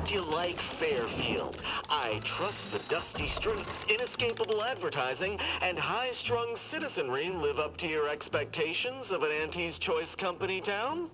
Don't you like Fairfield? I trust the dusty streets, inescapable advertising, and high-strung citizenry live up to your expectations of an Auntie's Choice Company town?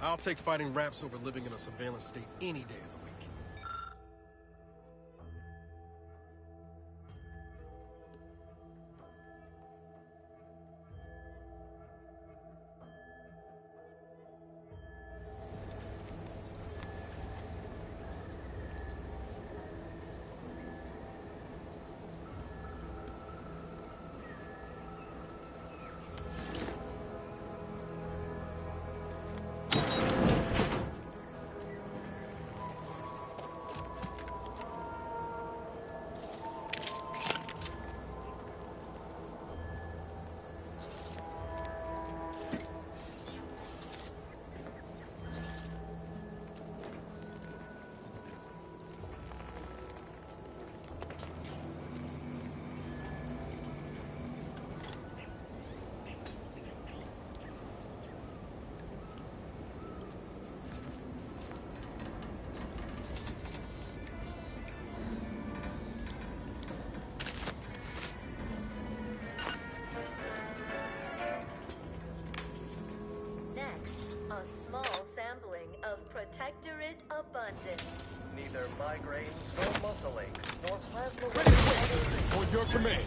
I'll take fighting raps over living in a surveillance state any day of the week. A small sampling of Protectorate Abundance. Neither migraines, nor muscle aches, nor plasma... On your command.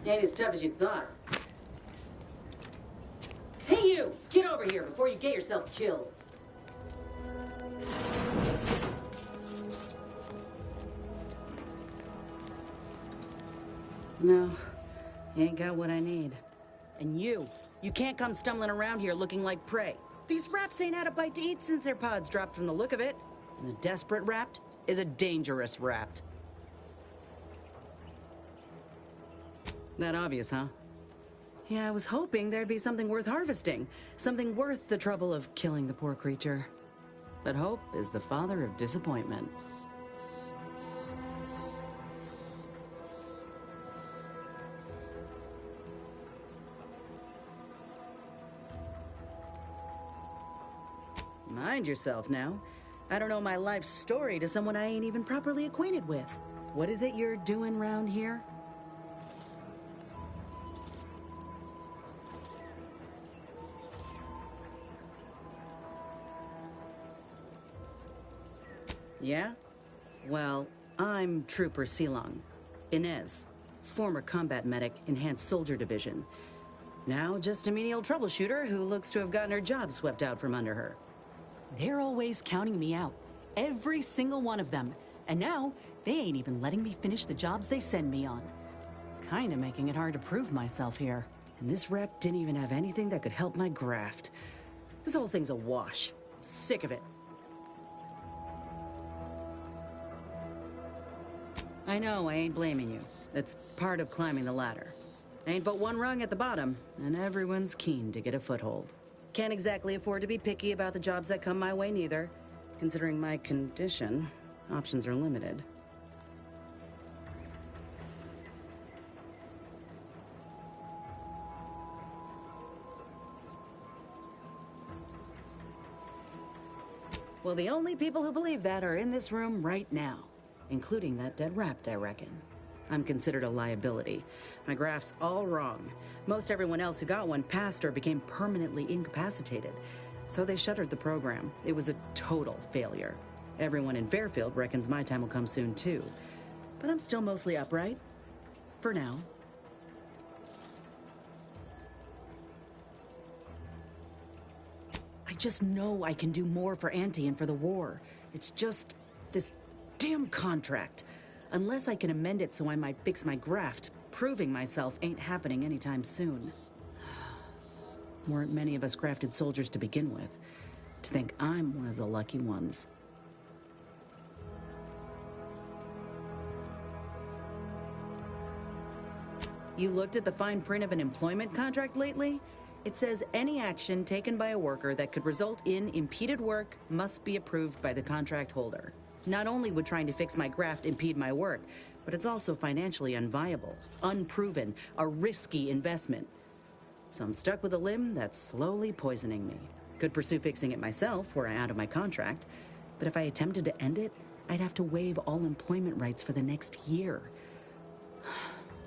Ain't as tough as you thought. Hey you! Get over here before you get yourself killed. No, you ain't got what I need. And you can't come stumbling around here looking like prey. These raps ain't had a bite to eat since their pods dropped from the look of it. And a desperate rapt is a dangerous rapt. That obvious, huh? Yeah, I was hoping there'd be something worth harvesting. Something worth the trouble of killing the poor creature. But hope is the father of disappointment. Mind yourself now. I don't know my life story to someone I ain't even properly acquainted with. What is it you're doing round here? Yeah? Well, I'm Trooper Silong. Inez, former combat medic, Enhanced Soldier Division. Now just a menial troubleshooter who looks to have gotten her job swept out from under her. They're always counting me out. Every single one of them. And now, they ain't even letting me finish the jobs they send me on. Kinda making it hard to prove myself here. And this rep didn't even have anything that could help my graft. This whole thing's a wash. Sick of it. I know, I ain't blaming you. That's part of climbing the ladder. Ain't but one rung at the bottom, and everyone's keen to get a foothold. Can't exactly afford to be picky about the jobs that come my way neither. Considering my condition, options are limited. Well, the only people who believe that are in this room right now. Including that dead rapt, I reckon. I'm considered a liability. My graph's all wrong. Most everyone else who got one passed or became permanently incapacitated. So they shuttered the program. It was a total failure. Everyone in Fairfield reckons my time will come soon too. But I'm still mostly upright. For now. I just know I can do more for Auntie and for the war. It's just this damn contract. Unless I can amend it so I might fix my graft, proving myself ain't happening anytime soon. Weren't many of us grafted soldiers to begin with. To think I'm one of the lucky ones. You looked at the fine print of an employment contract lately? It says any action taken by a worker that could result in impeded work must be approved by the contract holder. Not only would trying to fix my graft impede my work, but it's also financially unviable, unproven, a risky investment. So I'm stuck with a limb that's slowly poisoning me. Could pursue fixing it myself were I out of my contract, but if I attempted to end it, I'd have to waive all employment rights for the next year.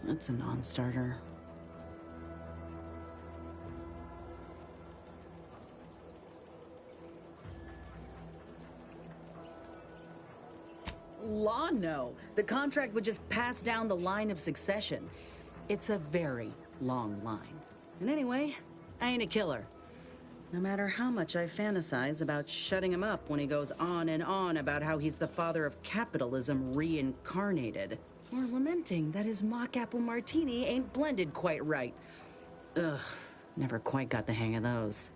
That's a non-starter. Law, no. The contract would just pass down the line of succession. It's a very long line. And anyway, I ain't a killer. No matter how much I fantasize about shutting him up when he goes on and on about how he's the father of capitalism reincarnated. Or lamenting that his mock apple martini ain't blended quite right. Ugh, never quite got the hang of those.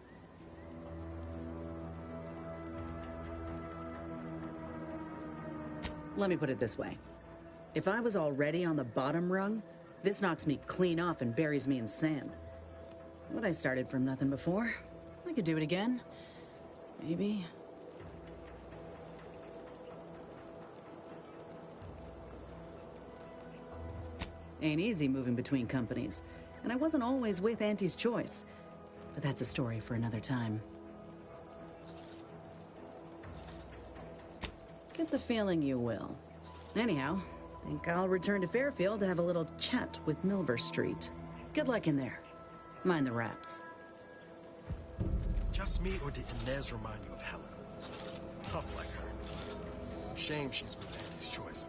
Let me put it this way. If I was already on the bottom rung, this knocks me clean off and buries me in sand. But I started from nothing before. I could do it again. Maybe. Ain't easy moving between companies. And I wasn't always with Auntie's Choice. But that's a story for another time. Get the feeling you will. Anyhow, think I'll return to Fairfield to have a little chat with Milver Street. Good luck in there. Mind the raps. Just me, or did Inez remind you of Helen? Tough like her. Shame she's with Auntie's Choice.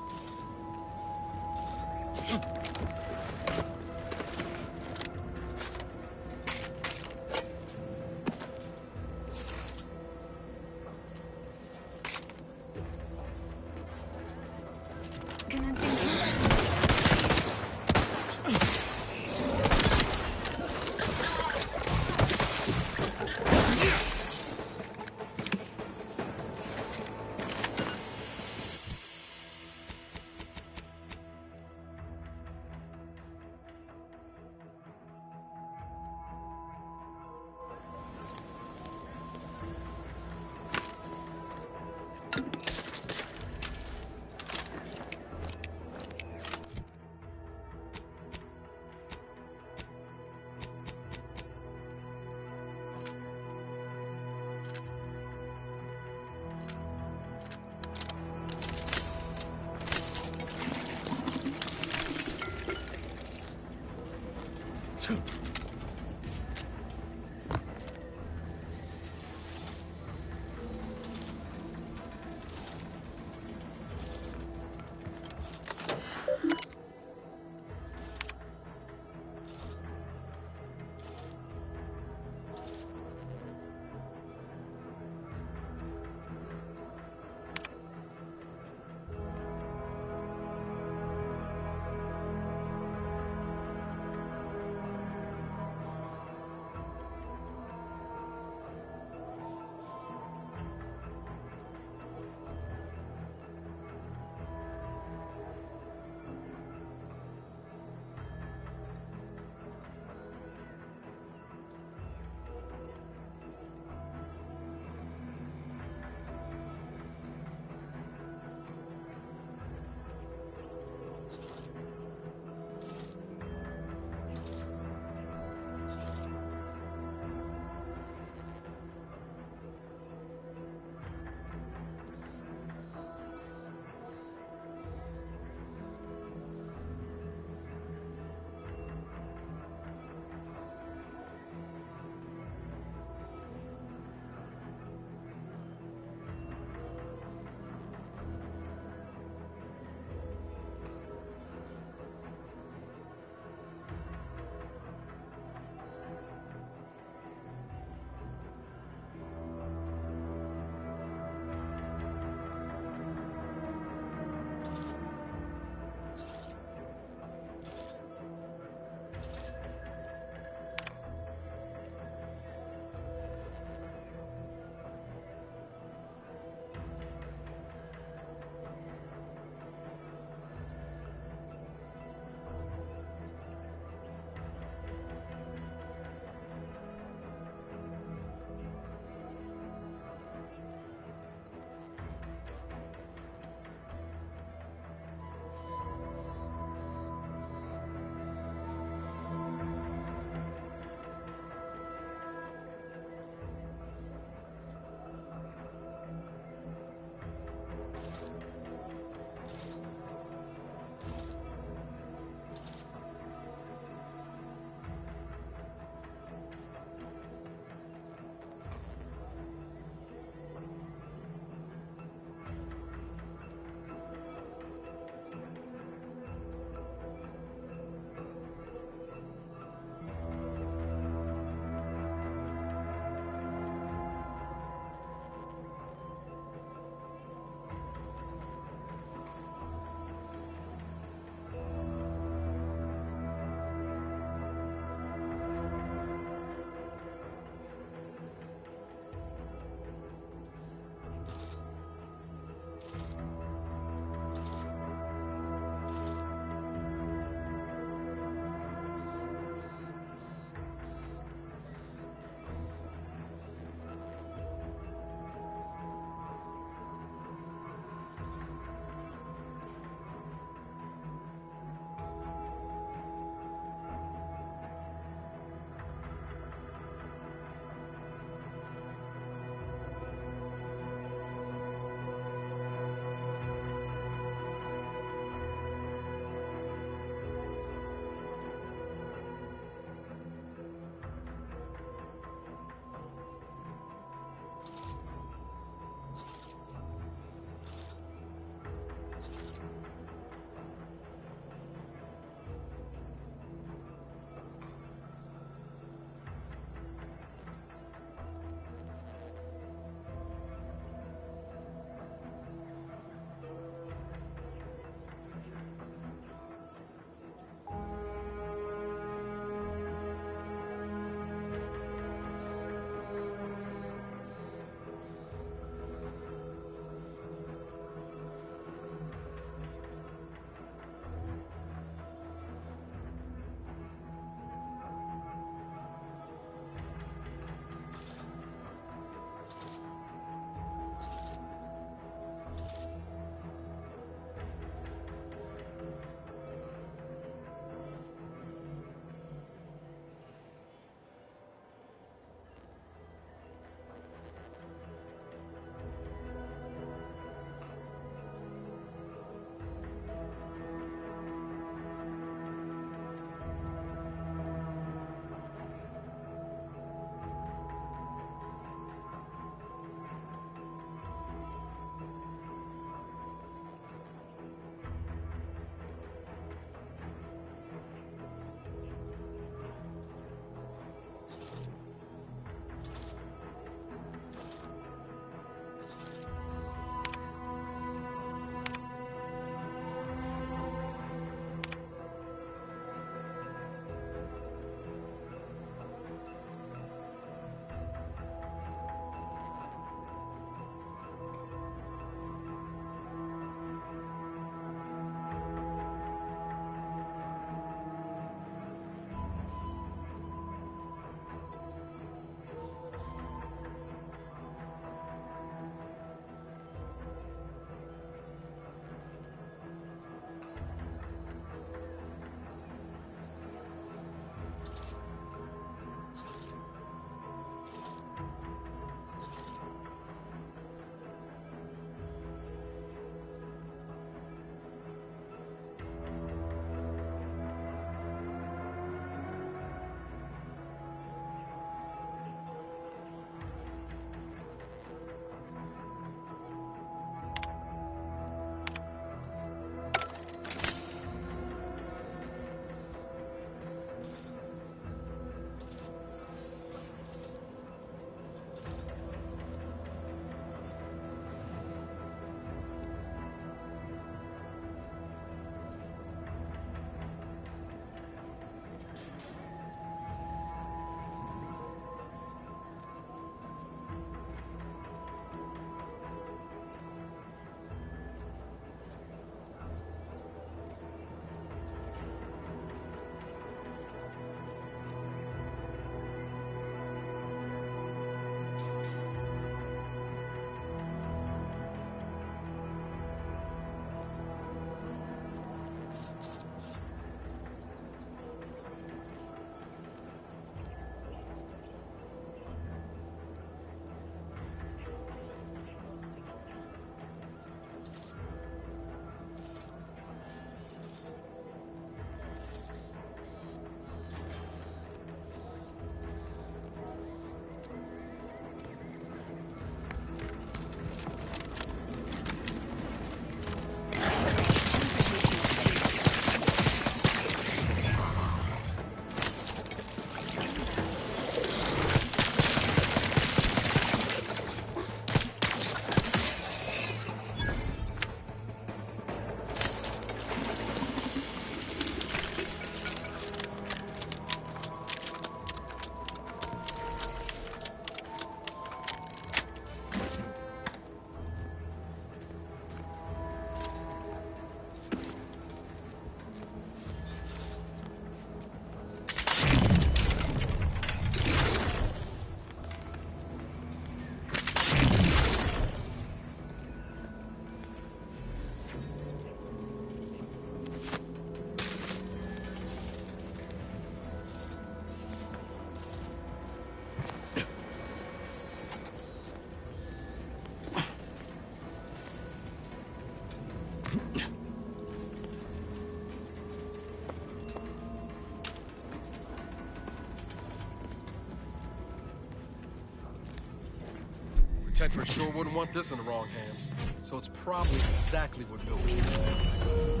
Protectorate sure wouldn't want this in the wrong hands. So it's probably exactly what Bill was saying.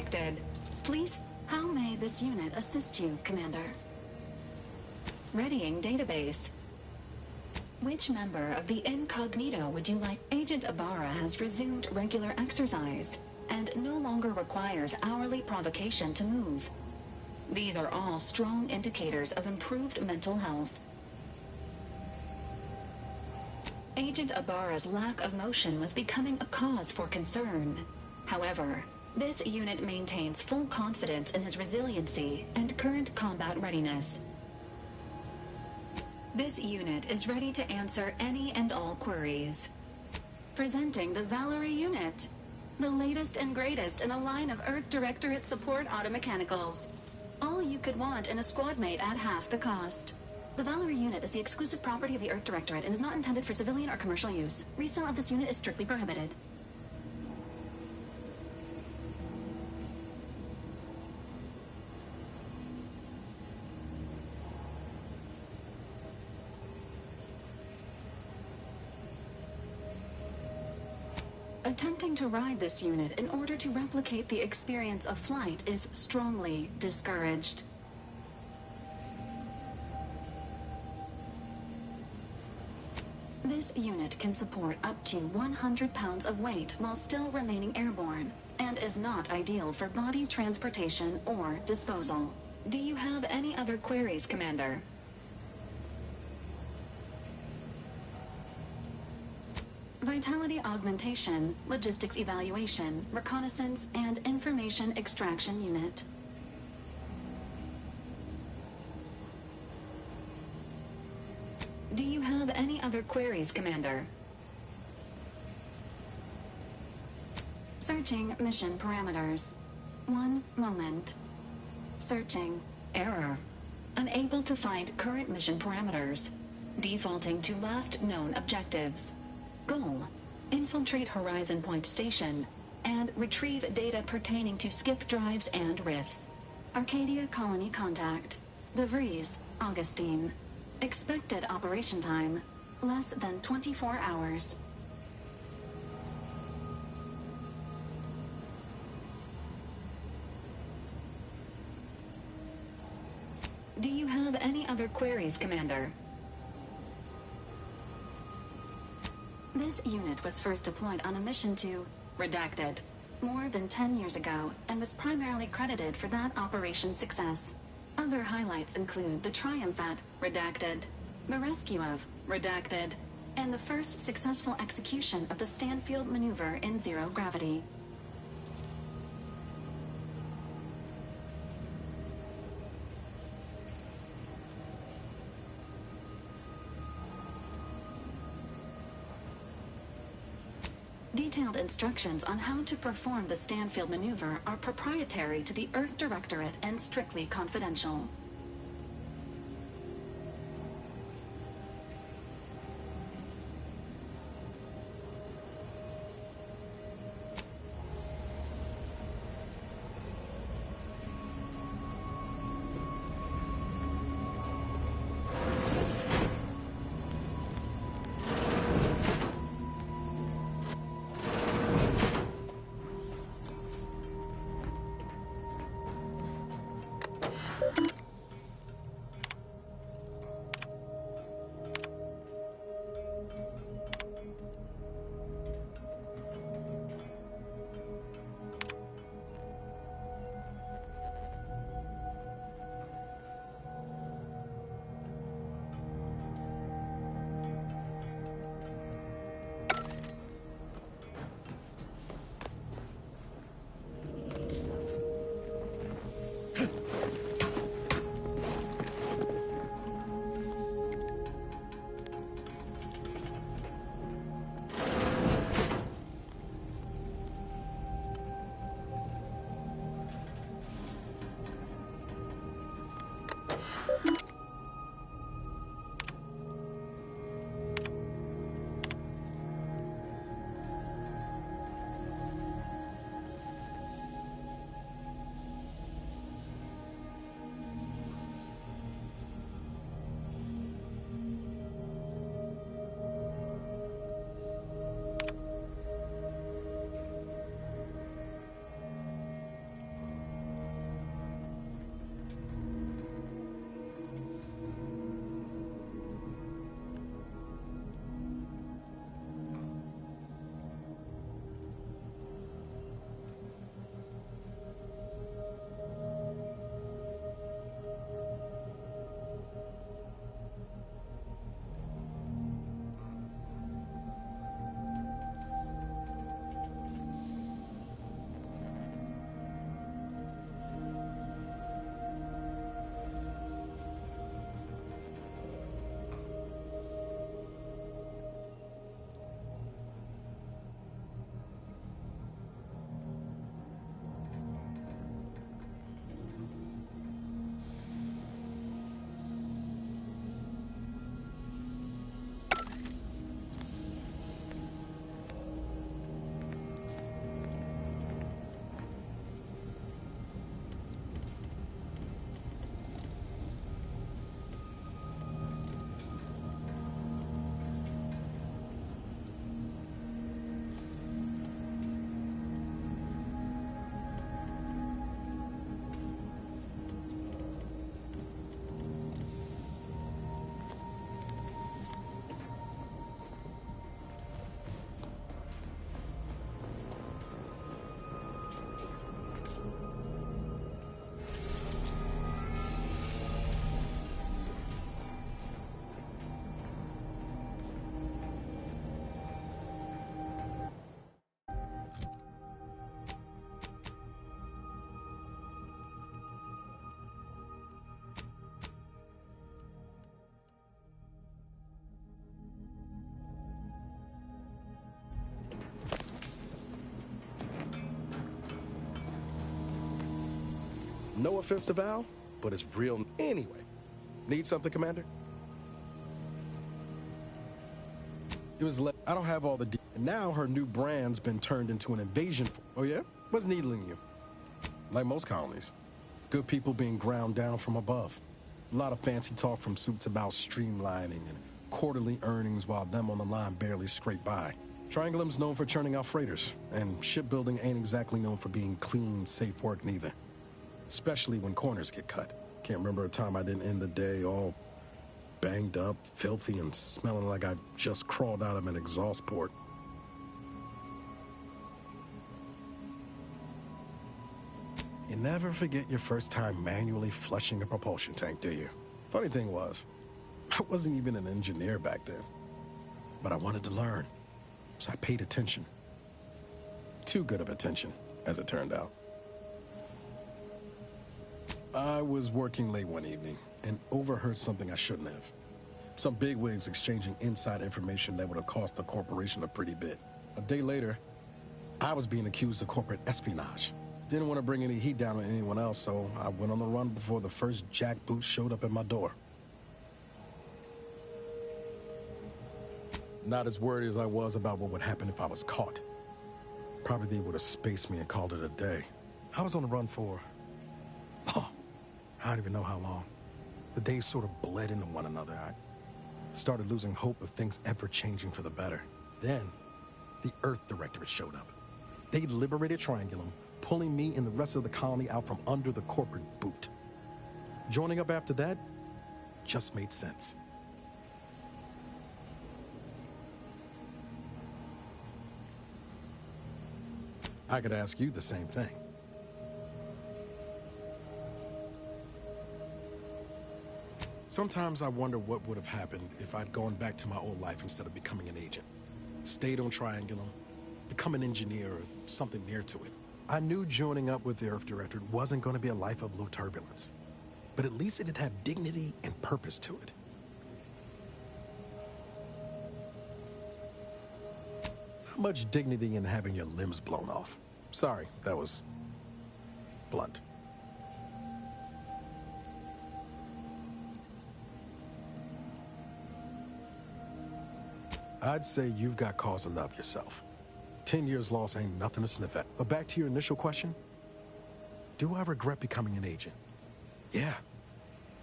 detected. Please, how may this unit assist you, Commander? Readying database. Which member of the Incognito would you like? Agent Ibarra has resumed regular exercise and no longer requires hourly provocation to move. These are all strong indicators of improved mental health. Agent Ibarra's lack of motion was becoming a cause for concern. However, this unit maintains full confidence in his resiliency and current combat readiness. This unit is ready to answer any and all queries. Presenting the Valerie unit, the latest and greatest in a line of Earth Directorate support automechanicals. All you could want in a squad mate at half the cost. The Valerie unit is the exclusive property of the Earth Directorate and is not intended for civilian or commercial use. Resale of this unit is strictly prohibited. Attempting to ride this unit in order to replicate the experience of flight is strongly discouraged. This unit can support up to 100 pounds of weight while still remaining airborne, and is not ideal for body transportation or disposal. Do you have any other queries, Commander? Vitality augmentation, logistics evaluation, reconnaissance, and information extraction unit. Do you have any other queries, Commander? Searching mission parameters. One moment. Searching. Error. Unable to find current mission parameters. Defaulting to last known objectives. Goal: infiltrate Horizon Point Station and retrieve data pertaining to skip drives and rifts. Arcadia Colony contact. De Vries, Augustine. Expected operation time: less than 24 hours. Do you have any other queries, Commander? This unit was first deployed on a mission to Redacted more than 10 years ago and was primarily credited for that operation's success. Other highlights include the triumph at Redacted, the rescue of Redacted, and the first successful execution of the Stanfield maneuver in zero gravity. Detailed instructions on how to perform the Stanfield maneuver are proprietary to the Earth Directorate and strictly confidential. No offense to Val, but it's real. Anyway, need something, Commander? It was I don't have all the and now her new brand's been turned into an invasion. Oh yeah? What's needling you? Like most colonies. Good people being ground down from above. A lot of fancy talk from suits about streamlining and quarterly earnings while them on the line barely scrape by. Triangulum's known for churning out freighters, and shipbuilding ain't exactly known for being clean, safe work neither. Especially when corners get cut. Can't remember a time I didn't end the day all banged up, filthy, and smelling like I just crawled out of an exhaust port. You never forget your first time manually flushing a propulsion tank, do you? Funny thing was, I wasn't even an engineer back then. But I wanted to learn, so I paid attention. Too good of attention, as it turned out. I was working late one evening and overheard something I shouldn't have. Some bigwigs exchanging inside information that would have cost the corporation a pretty bit. A day later, I was being accused of corporate espionage. Didn't want to bring any heat down on anyone else, so I went on the run before the first jackboot showed up at my door. Not as worried as I was about what would happen if I was caught. Probably they would have spaced me and called it a day. I was on the run for... I don't even know how long. The days sort of bled into one another. I started losing hope of things ever changing for the better. Then, the Earth Directorate showed up. They liberated Triangulum, pulling me and the rest of the colony out from under the corporate boot. Joining up after that just made sense. I could ask you the same thing. Sometimes I wonder what would have happened if I'd gone back to my old life instead of becoming an agent. Stayed on Triangulum, become an engineer or something near to it. I knew joining up with the Earth Directorate wasn't going to be a life of low turbulence, but at least it'd have dignity and purpose to it. Not much dignity in having your limbs blown off. Sorry, that was blunt. I'd say you've got cause to love yourself. 10 years lost ain't nothing to sniff at. But back to your initial question, do I regret becoming an agent? Yeah,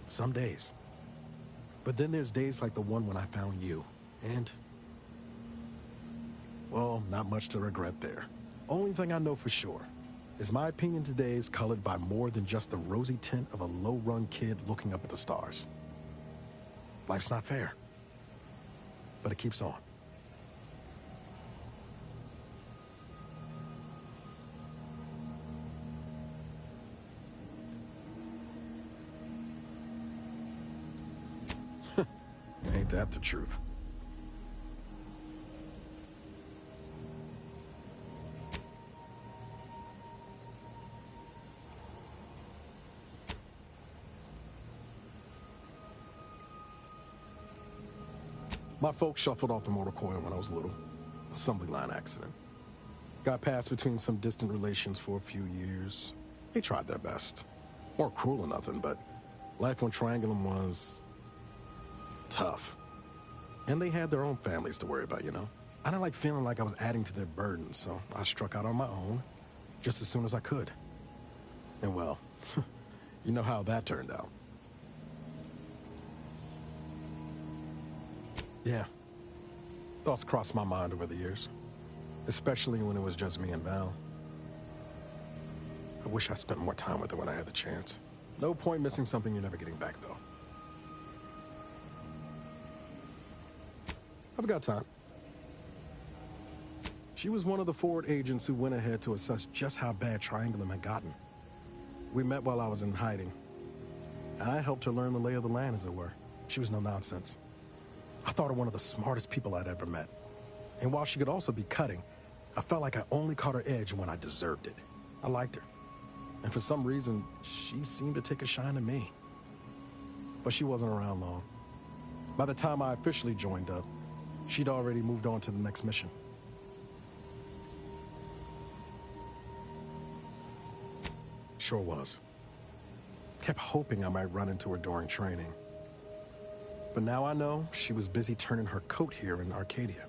some days. But then there's days like the one when I found you, and... well, not much to regret there. Only thing I know for sure is my opinion today is colored by more than just the rosy tint of a low-run kid looking up at the stars. Life's not fair, but it keeps on. Ain't that the truth? My folks shuffled off the motor coil when I was little. Assembly line accident. Got passed between some distant relations for a few years. They tried their best. Weren't cruel or nothing, but life on Triangulum was... tough. And they had their own families to worry about, you know? I didn't like feeling like I was adding to their burden, so I struck out on my own just as soon as I could. And well, you know how that turned out. Yeah. Thoughts crossed my mind over the years, especially when it was just me and Val. I wish I spent more time with her when I had the chance. No point missing something you're never getting back, though. I've got time. She was one of the forward agents who went ahead to assess just how bad Triangulum had gotten. We met while I was in hiding, and I helped her learn the lay of the land, as it were. She was no nonsense. I thought her one of the smartest people I'd ever met. And while she could also be cutting, I felt like I only caught her edge when I deserved it. I liked her. And for some reason, she seemed to take a shine to me. But she wasn't around long. By the time I officially joined up, she'd already moved on to the next mission. Sure was. kept hoping I might run into her during training. But now I know she was busy turning her coat here in Arcadia.